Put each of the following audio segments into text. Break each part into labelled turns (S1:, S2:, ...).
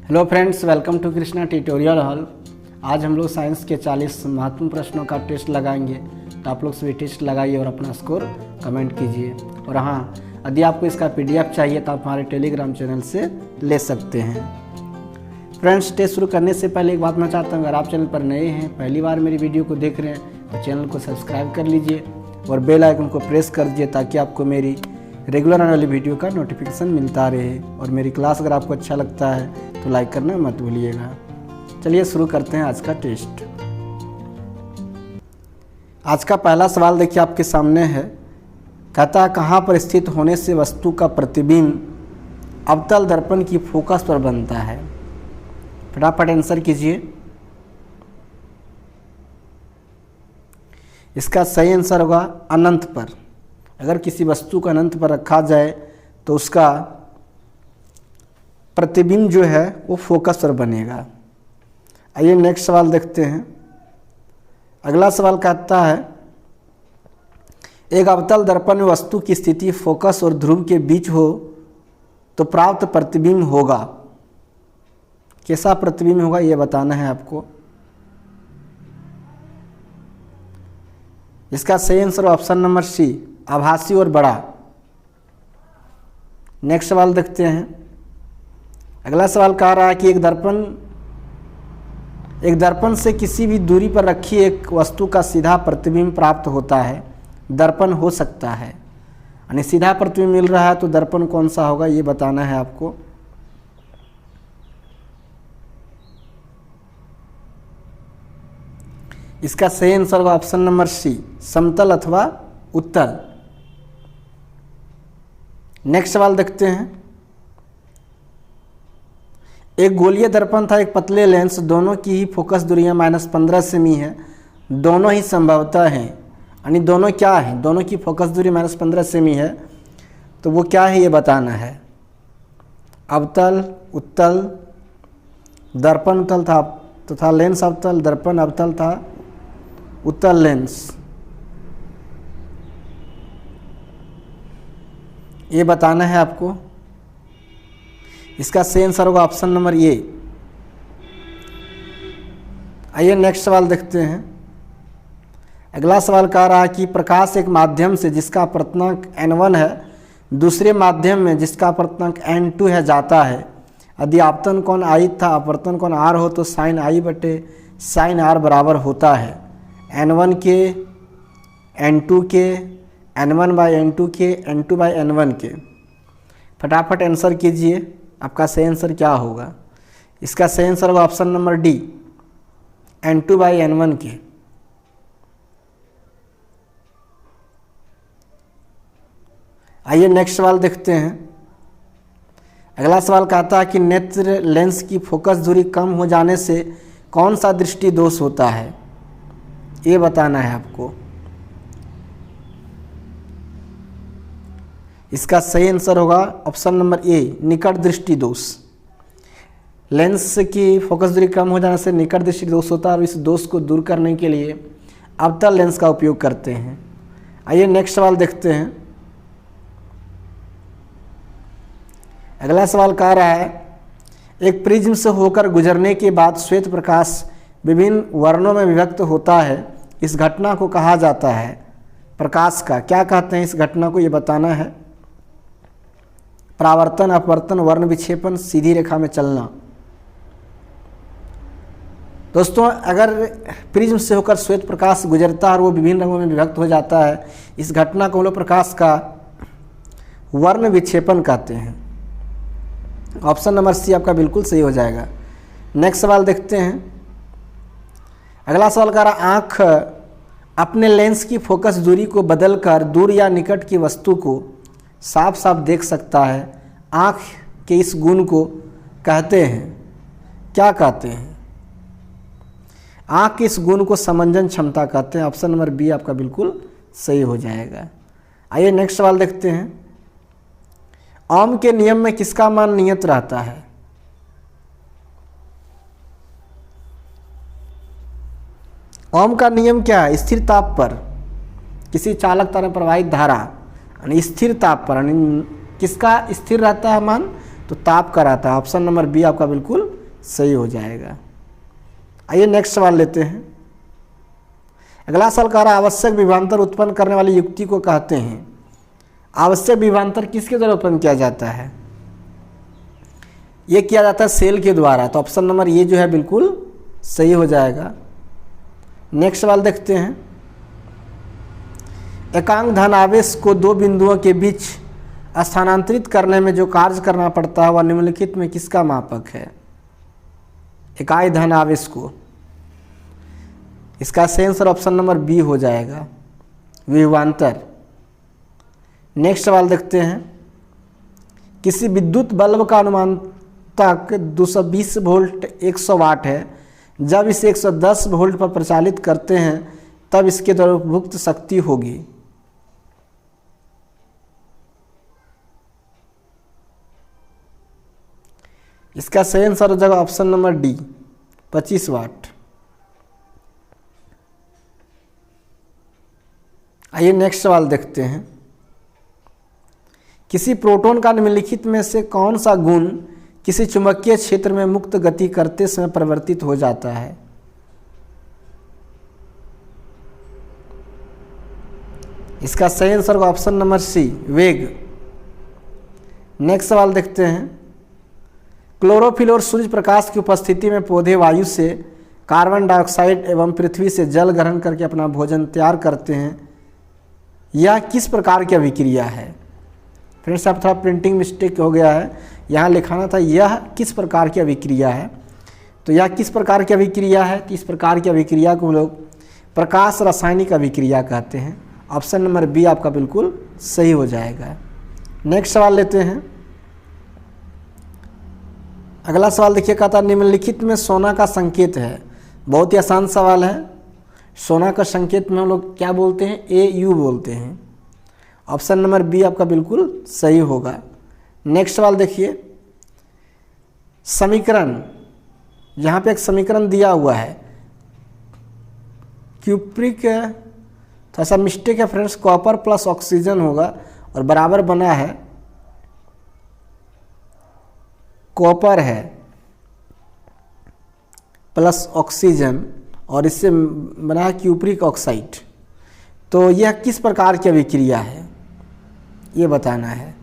S1: Hello friends, welcome to Krishna tutorial hall. आज हम लोग साइंस के 40 महत्वपूर्ण प्रश्नों का टेस्ट लगाएंगे, तो आप लोग सभी टेस्ट लगाइए और अपना स्कोर कमेंट कीजिए। और हाँ, यदि आपको इसका पीडीएफ चाहिए तो आप हमारे टेलीग्राम चैनल से ले सकते हैं। फ्रेंड्स, टेस्ट शुरू करने से पहले एक बात मैं चाहता हूँ, अगर आप चैनल पर नए हैं, पहली बार मेरी वीडियो को देख रहे हैं तो चैनल को सब्सक्राइब कर लीजिए और बेल आइकन को प्रेस कर दीजिए ताकि आपको मेरी रेगुलर आने वाली वीडियो का नोटिफिकेशन मिलता रहे। और मेरी क्लास अगर आपको अच्छा लगता है तो लाइक करना मत भूलिएगा। चलिए शुरू करते हैं आज का टेस्ट। आज का पहला सवाल देखिए आपके सामने है। कहता है, कहाँ पर स्थित होने से वस्तु का प्रतिबिंब अवतल दर्पण की फोकस पर बनता है? फटाफट आंसर कीजिए। इसका सही आंसर होगा अनंत पर। अगर किसी वस्तु को अनंत पर रखा जाए तो उसका प्रतिबिंब जो है वो फोकस पर बनेगा। आइए नेक्स्ट सवाल देखते हैं। अगला सवाल कहता है, एक अवतल दर्पण में वस्तु की स्थिति फोकस और ध्रुव के बीच हो तो प्राप्त प्रतिबिंब होगा। कैसा प्रतिबिंब होगा ये बताना है आपको। इसका सही आंसर ऑप्शन नंबर सी, आभासी और बड़ा। नेक्स्ट सवाल देखते हैं। अगला सवाल कह रहा है कि एक दर्पण से किसी भी दूरी पर रखी एक वस्तु का सीधा प्रतिबिंब प्राप्त होता है, दर्पण हो सकता है। यानी सीधा प्रतिबिंब मिल रहा है तो दर्पण कौन सा होगा ये बताना है आपको। इसका सही आंसर होगा ऑप्शन नंबर सी, समतल अथवा उत्तल। नेक्स्ट सवाल देखते हैं। एक गोलीय दर्पण था, एक पतले लेंस, दोनों की ही फोकस दूरियां -15 सेमी है। दोनों ही संभवतः हैं, यानी दोनों क्या हैं? दोनों की फोकस दूरी -15 सेमी है, तो वो क्या है ये बताना है। अवतल, उत्तल, दर्पण उत्तल था तथा लेंस अवतल, दर्पण अवतल था, उत्तल लेंस, ये बताना है आपको। इसका सही आंसर होगा ऑप्शन नंबर ए। आइए नेक्स्ट सवाल देखते हैं। अगला सवाल कह रहा है कि प्रकाश एक माध्यम से जिसका अपर्तनांक n1 है दूसरे माध्यम में जिसका अपर्तनांक n2 है जाता है। यदि आपतन कोण I था, अपवर्तन कोण R हो तो साइन I बटे साइन R बराबर होता है n1 के, n2 के, n1 बाई n2 के, n2 बाई n1 के। फटाफट आंसर कीजिए, आपका सही आंसर क्या होगा। इसका सही आंसर होगा option number D, n2 by n1 के। आइए नेक्स्ट सवाल देखते हैं। अगला सवाल कहता है कि नेत्र लेंस की फोकस दूरी कम हो जाने से कौन सा दृष्टि दोष होता है, ये बताना है आपको। इसका सही आंसर होगा ऑप्शन नंबर ए, निकट दृष्टि दोष। लेंस की फोकस दूरी कम हो जाने से निकट दृष्टि दोष होता है और इस दोष को दूर करने के लिए अवतल लेंस का उपयोग करते हैं। आइए नेक्स्ट सवाल देखते हैं। अगला सवाल कह रहा है, एक प्रिज्म से होकर गुजरने के बाद श्वेत प्रकाश विभिन्न वर्णों में विभक्त होता है, इस घटना को कहा जाता है प्रकाश का, क्या कहते हैं इस घटना को ये बताना है। परावर्तन, अपवर्तन, वर्ण विक्षेपण, सीधी रेखा में चलना। दोस्तों, अगर प्रिज्म से होकर श्वेत प्रकाश गुजरता है और वो विभिन्न रंगों में विभक्त हो जाता है, इस घटना को हम लोग प्रकाश का वर्ण विक्षेपण कहते हैं। ऑप्शन नंबर सी आपका बिल्कुल सही हो जाएगा। नेक्स्ट सवाल देखते हैं। अगला सवाल कह रहा, आँख अपने लेंस की फोकस दूरी को बदलकर दूर या निकट की वस्तु को साफ साफ देख सकता है। आँख के इस गुण को कहते हैं, क्या कहते हैं? आँख के इस गुण को समंजन क्षमता कहते हैं। ऑप्शन नंबर बी आपका बिल्कुल सही हो जाएगा। आइए नेक्स्ट सवाल देखते हैं। ओम के नियम में किसका मान नियत रहता है? ओम का नियम क्या है? स्थिर ताप पर किसी चालक तार में प्रवाहित धारा, यानी स्थिर ताप पर, यानी किसका स्थिर रहता है मान? तो ताप का रहता है। ऑप्शन नंबर बी आपका बिल्कुल सही हो जाएगा। आइए नेक्स्ट सवाल लेते हैं। अगला सवाल कह रहा है आवश्यक विभवांतर उत्पन्न करने वाली युक्ति को कहते हैं। आवश्यक विभवांतर किसके द्वारा उत्पन्न किया जाता है? ये किया जाता है सेल के द्वारा, तो ऑप्शन नंबर ये जो है बिल्कुल सही हो जाएगा। नेक्स्ट सवाल देखते हैं। एकांक धनावेश को दो बिंदुओं के बीच स्थानांतरित करने में जो कार्य करना पड़ता है वह निम्नलिखित में किसका मापक है? इकाई धनावेश को, इसका सही आंसर ऑप्शन नंबर बी हो जाएगा, विभवांतर। नेक्स्ट सवाल देखते हैं। किसी विद्युत बल्ब का अनुमानतक 220 वोल्ट 100 वाट है। जब इसे 110 वोल्ट पर प्रचालित करते हैं तब इसके द्वारा उपभुक्त शक्ति होगी। इसका सही आंसर हो जाएगा ऑप्शन नंबर डी, 25 वाट। आइए नेक्स्ट सवाल देखते हैं। किसी प्रोटॉन का निम्नलिखित में से कौन सा गुण किसी चुंबकीय क्षेत्र में मुक्त गति करते समय परिवर्तित हो जाता है? इसका सही आंसर होगा ऑप्शन नंबर सी, वेग। नेक्स्ट सवाल देखते हैं। क्लोरोफिल और सूर्य प्रकाश की उपस्थिति में पौधे वायु से कार्बन डाइऑक्साइड एवं पृथ्वी से जल ग्रहण करके अपना भोजन तैयार करते हैं। यह किस प्रकार की अभिक्रिया है? फ्रेंड्स आप थोड़ा प्रिंटिंग मिस्टेक हो गया है, यहाँ लिखाना था यह किस प्रकार की अभिक्रिया है। तो यह किस प्रकार की अभिक्रिया है? तो इस प्रकार की अभिक्रिया को हम लोग प्रकाश रासायनिक अभिक्रिया कहते हैं। ऑप्शन नंबर बी आपका बिल्कुल सही हो जाएगा। नेक्स्ट सवाल लेते हैं। अगला सवाल देखिए, कहता निम्नलिखित में सोना का संकेत है। बहुत ही आसान सवाल है। सोना का संकेत में हम लोग क्या बोलते हैं? AU बोलते हैं। ऑप्शन नंबर बी आपका बिल्कुल सही होगा। नेक्स्ट सवाल देखिए। समीकरण, यहाँ पे एक समीकरण दिया हुआ है क्यूप्रिक, थोड़ा सा मिस्टेक है फ्रेंड्स, कॉपर प्लस ऑक्सीजन होगा और बराबर बना है कॉपर है प्लस ऑक्सीजन और इससे बना है क्यूप्रिक ऑक्साइड। तो यह किस प्रकार की अभिक्रिया है ये बताना है।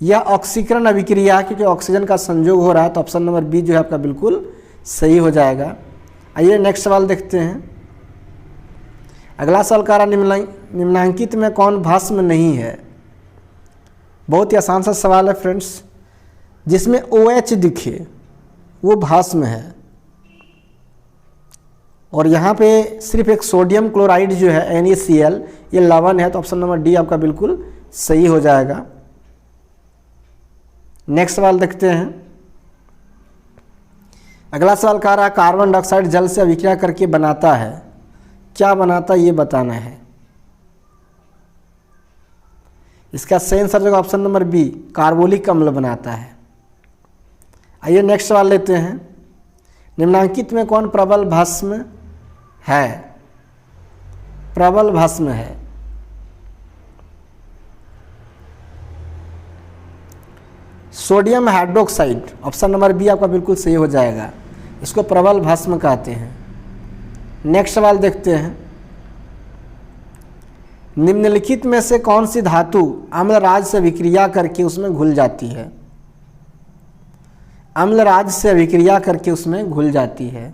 S1: यह ऑक्सीकरण अभिक्रिया है क्योंकि ऑक्सीजन का संयोग हो रहा है, तो ऑप्शन नंबर बी जो है आपका बिल्कुल सही हो जाएगा। आइए नेक्स्ट सवाल देखते हैं। अगला सवाल कह रहा निम्नांकित में कौन भस्म नहीं है? बहुत ही आसान सा सवाल है फ्रेंड्स। जिसमें OH दिखे वो भस्म है और यहाँ पे सिर्फ एक सोडियम क्लोराइड जो है NaCl ये लवण है, तो ऑप्शन नंबर डी आपका बिल्कुल सही हो जाएगा। नेक्स्ट सवाल देखते हैं। अगला सवाल कह रहा है कार्बन डाइऑक्साइड जल से अभिक्रिया करके बनाता है। क्या बनाता है ये बताना है। इसका सही आंसर जो ऑप्शन नंबर बी, कार्बोलिक अम्ल बनाता है। आइए नेक्स्ट सवाल लेते हैं। निम्नांकित में कौन प्रबल भस्म है? प्रबल भस्म है। Sodium hydroxide, option number B आपका बिल्कुल सही हो जाएगा। इसको प्रबल भस्म कहते हैं। नेक्स्ट सवाल देखते हैं। निम्नलिखित में से कौन सी धातु अम्लराज से अभिक्रिया करके उसमें घुल जाती है? अम्लराज से अभिक्रिया करके उसमें घुल जाती है।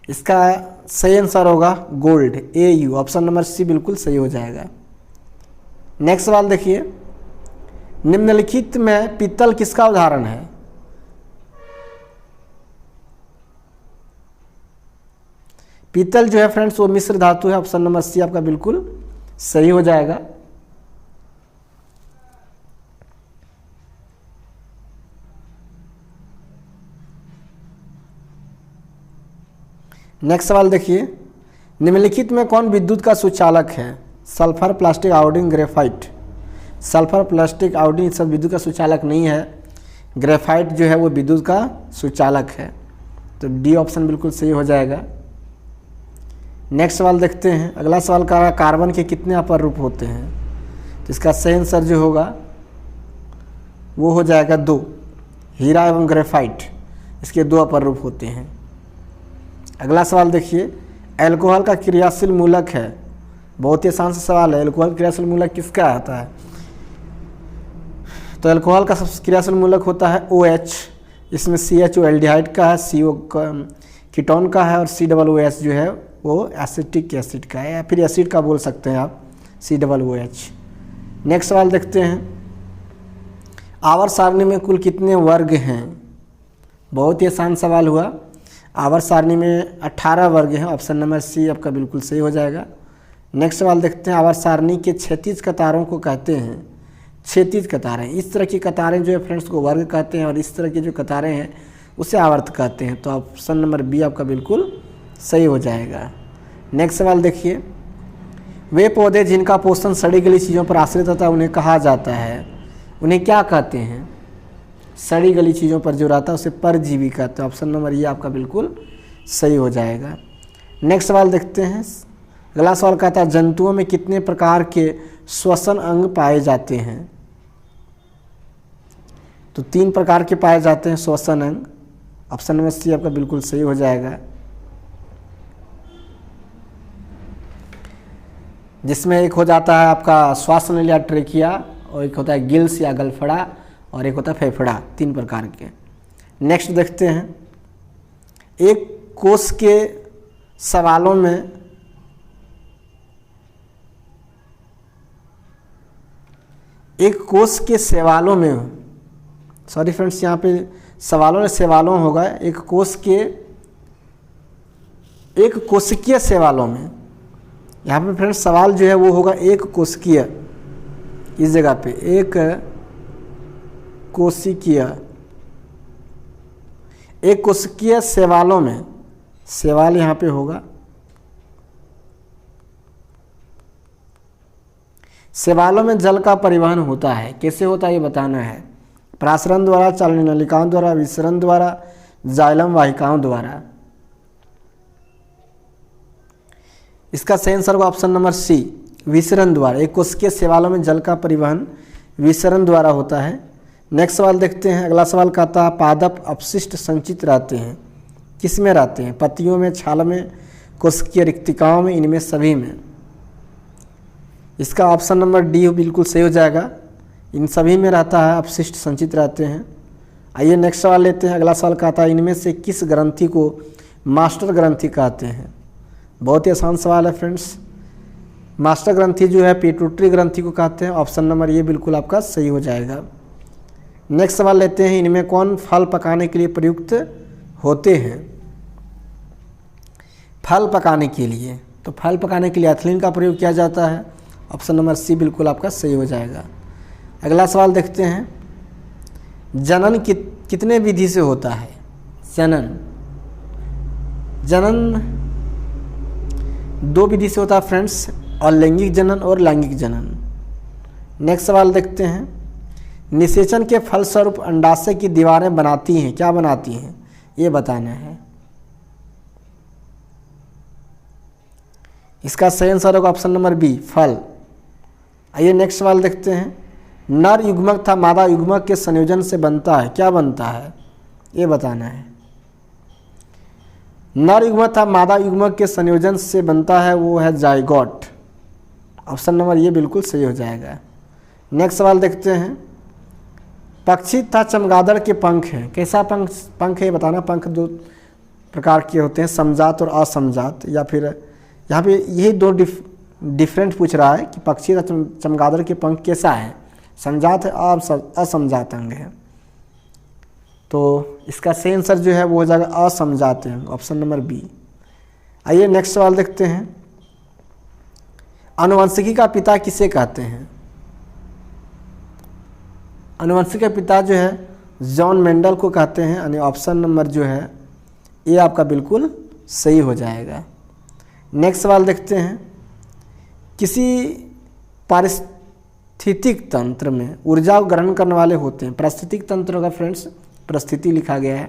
S1: इसका सही आंसर होगा gold, AU। Option number C बिल्कुल सही हो जाएगा। नेक्स्ट सवाल देखिए। निम्नलिखित में पीतल किसका उदाहरण है? पीतल जो है फ्रेंड्स वो मिश्र धातु है। ऑप्शन नंबर सी आपका बिल्कुल सही हो जाएगा। नेक्स्ट सवाल देखिए। निम्नलिखित में कौन विद्युत का सुचालक है? Sulphur, plastic, iodine, graphite. Sulphur, plastic, iodine सब विद्युत का सुचालक नहीं है। ग्रेफाइट जो है वो विद्युत का सुचालक है, तो डी ऑप्शन बिल्कुल सही हो जाएगा। नेक्स्ट सवाल देखते हैं। अगला सवाल का कार्बन के कितने अपर रूप होते हैं? तो इसका सही आंसर जो होगा वो हो जाएगा 2, हीरा एवं ग्रेफाइट, इसके 2 अपर रूप होते हैं। अगला सवाल देखिए, अल्कोहल का क्रियाशील मूलक है, बहुत ही आसान सा सवाल है, अल्कोहल क्रियाशील मूलक किसका आता है? तो अल्कोहल का सबसे क्रियाशील मूलक होता है OH, इसमें CHO एल्डिहाइड का है, CO कीटोन का है और COOH जो है वो एसिटिक एसिड का है, या फिर एसिड का बोल सकते हैं आप, COOH। नेक्स्ट सवाल देखते हैं, आवर्त सारणी में कुल कितने वर्ग हैं? बहुत ही आसान सवाल हुआ। आवर्त सारणी में 18 वर्ग हैं, ऑप्शन नंबर सी आपका बिल्कुल सही हो जाएगा। नेक्स्ट सवाल देखते हैं, आवर्त सारणी के क्षैतिज कतारों को कहते हैं, क्षैतिज कतारें, इस तरह की कतारें जो है फ्रेंड्स को वर्ग कहते हैं और इस तरह की जो कतारें हैं उसे आवर्त कहते हैं। तो ऑप्शन नंबर बी आपका बिल्कुल सही हो जाएगा। नेक्स्ट सवाल देखिए, वे पौधे जिनका पोषण सड़ी गली चीज़ों पर आश्रित होता है उन्हें कहा जाता है, उन्हें क्या कहते हैं? सड़ी गली चीज़ों पर जो रहता है उसे परजीवी कहते हैं। ऑप्शन नंबर ये आपका बिल्कुल सही हो जाएगा। नेक्स्ट सवाल देखते हैं, अगला सवाल कहता है, जंतुओं में कितने प्रकार के श्वसन अंग पाए जाते हैं? तो 3 प्रकार के पाए जाते हैं श्वसन अंग। ऑप्शन नंबर सी आपका बिल्कुल सही हो जाएगा, जिसमें एक हो जाता है आपका श्वास नली या ट्रेकिया, और एक होता है गिल्स या गलफड़ा, और एक होता है फेफड़ा, 3 प्रकार के। नेक्स्ट देखते हैं, एक कोष के सवालों में सॉरी फ्रेंड्स, यहाँ पे सवालों होगा, एक कोशिकीय सवालों में, यहाँ पे फ्रेंड्स सवाल जो है वो होगा एक कोशिकीय, इस जगह पे एक कोशिकीय सवालों में सवाल यहाँ पे होगा, सवालों में जल का परिवहन होता है, कैसे होता है ये बताना है, प्रासरण द्वारा, चालनी नलिकाओं द्वारा, विसरण द्वारा, जाइलम वाहिकाओं द्वारा। इसका सही आंसर होगा ऑप्शन नंबर सी, विसरण द्वारा। एक कोशिकीय सवालों में जल का परिवहन विसरण द्वारा होता है। नेक्स्ट सवाल देखते हैं, अगला सवाल कहता है, पादप अपशिष्ट संचित रहते हैं, किस में रहते हैं? पत्तियों में, छाल में, कोशिकीय रिक्तिकाओं में, इनमें सभी में। इसका ऑप्शन नंबर डी बिल्कुल सही हो जाएगा, इन सभी में रहता है, अपशिष्ट संचित रहते हैं। आइए नेक्स्ट सवाल लेते हैं। अगला सवाल कहता है, इनमें से किस ग्रंथि को मास्टर ग्रंथि कहते हैं? बहुत ही आसान सवाल है फ्रेंड्स। मास्टर ग्रंथि जो है पिट्यूटरी ग्रंथि को कहते हैं। ऑप्शन नंबर ये बिल्कुल आपका सही हो जाएगा। नेक्स्ट सवाल लेते हैं, इनमें कौन फल पकाने के लिए प्रयुक्त होते हैं? फल पकाने के लिए, तो फल पकाने के लिए एथिलीन का प्रयोग किया जाता है। ऑप्शन नंबर सी बिल्कुल आपका सही हो जाएगा। अगला सवाल देखते हैं, जनन कितने विधि से होता है? जनन 2 विधि से होता है फ्रेंड्स, अलैंगिक जनन और लैंगिक जनन। नेक्स्ट सवाल देखते हैं, निषेचन के फलस्वरूप अंडाशय की दीवारें बनाती हैं, क्या बनाती हैं ये बताना है। इसका सही आंसर होगा ऑप्शन नंबर बी, फल। आइए नेक्स्ट सवाल देखते हैं, नर युग्मक था मादा युग्मक के संयोजन से बनता है, क्या बनता है ये बताना है। नर युग्मक था मादा युग्मक के संयोजन से बनता है, वो है जाइगोट। ऑप्शन नंबर ये बिल्कुल सही हो जाएगा। नेक्स्ट सवाल देखते हैं, पक्षी तथा चमगादड़ के पंख हैं, कैसा पंख है ये बताना। पंख 2 प्रकार के होते हैं, समजात और असमजात, या फिर यहाँ पे यही 2 डिफरेंट पूछ रहा है कि पक्षी तथा चमगादड़ के पंख कैसा है, समजात है असमजात अंग है। तो इसका सही आंसर जो है वो हो जाएगा असमजात अंग, ऑप्शन नंबर बी। आइए नेक्स्ट सवाल देखते हैं, आनुवंशिकी का पिता किसे कहते हैं? आनुवंशिकी का पिता जो है जॉन मेंडल को कहते हैं, यानी ऑप्शन नंबर जो है ये आपका बिल्कुल सही हो जाएगा। नेक्स्ट सवाल देखते हैं, किसी पारिस्थितिक तंत्र में ऊर्जा को ग्रहण करने वाले होते हैं। पारिस्थितिक तंत्र होगा फ्रेंड्स, परिस्थिति लिखा गया है।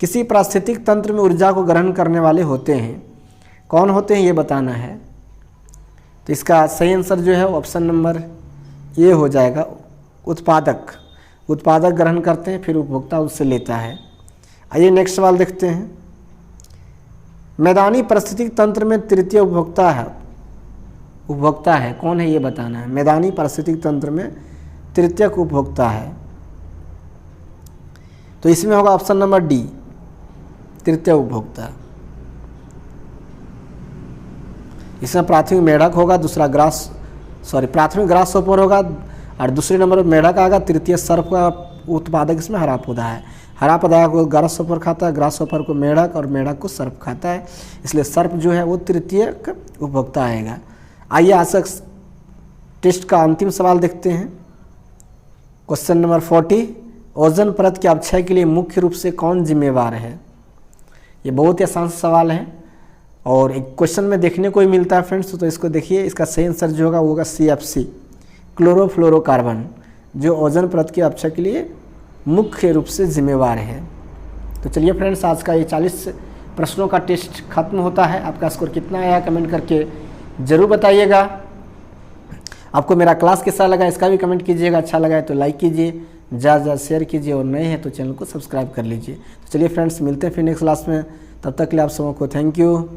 S1: किसी पारिस्थितिक तंत्र में ऊर्जा को ग्रहण करने वाले होते हैं, कौन होते हैं ये बताना है। तो इसका सही आंसर जो है ऑप्शन नंबर ये हो जाएगा उत्पादक। उत्पादक ग्रहण करते हैं, फिर उपभोक्ता उससे लेता है। आइए नेक्स्ट सवाल देखते हैं। मैदानी पारिस्थितिक तंत्र में तृतीय उपभोक्ता है कौन है, ये बताना है। मैदानी पारिस्थितिक तंत्र में तृतीय उपभोक्ता है, तो इसमें होगा ऑप्शन नंबर डी, तृतीय उपभोक्ता। इसमें प्राथमिक मेढक होगा, दूसरा प्राथमिक ग्रास हॉपर होगा और दूसरे नंबर पर मेढक आएगा, तृतीय सर्प का उत्पादक इसमें हरा पौधा है। हरा पौधा को ग्रास हॉपर खाता है, ग्रास हॉपर को मेढक और मेढक को सर्प खाता है, इसलिए सर्प जो है वो तृतीय उपभोक्ता आएगा। आइए आज टेस्ट का अंतिम सवाल देखते हैं। क्वेश्चन नंबर 40, ओजोन परत के अपक्षय के लिए मुख्य रूप से कौन जिम्मेवार है। ये बहुत ही आसान सवाल है और एक क्वेश्चन में देखने को ही मिलता है फ्रेंड्स, तो इसको देखिए। इसका सही आंसर जो होगा वो होगा CFC, क्लोरोफ्लोरोकार्बन, जो ओजोन परत के अपक्षय के लिए मुख्य रूप से जिम्मेवार है। तो चलिए फ्रेंड्स, आज का ये 40 प्रश्नों का टेस्ट खत्म होता है। आपका स्कोर कितना आया कमेंट करके ज़रूर बताइएगा। आपको मेरा क्लास कैसा लगा इसका भी कमेंट कीजिएगा। अच्छा लगा है तो लाइक कीजिए, ज़्यादा शेयर कीजिए और नए हैं तो चैनल को सब्सक्राइब कर लीजिए। तो चलिए फ्रेंड्स, मिलते हैं फिर नेक्स्ट क्लास में। तब तक के लिए आप सबको थैंक यू।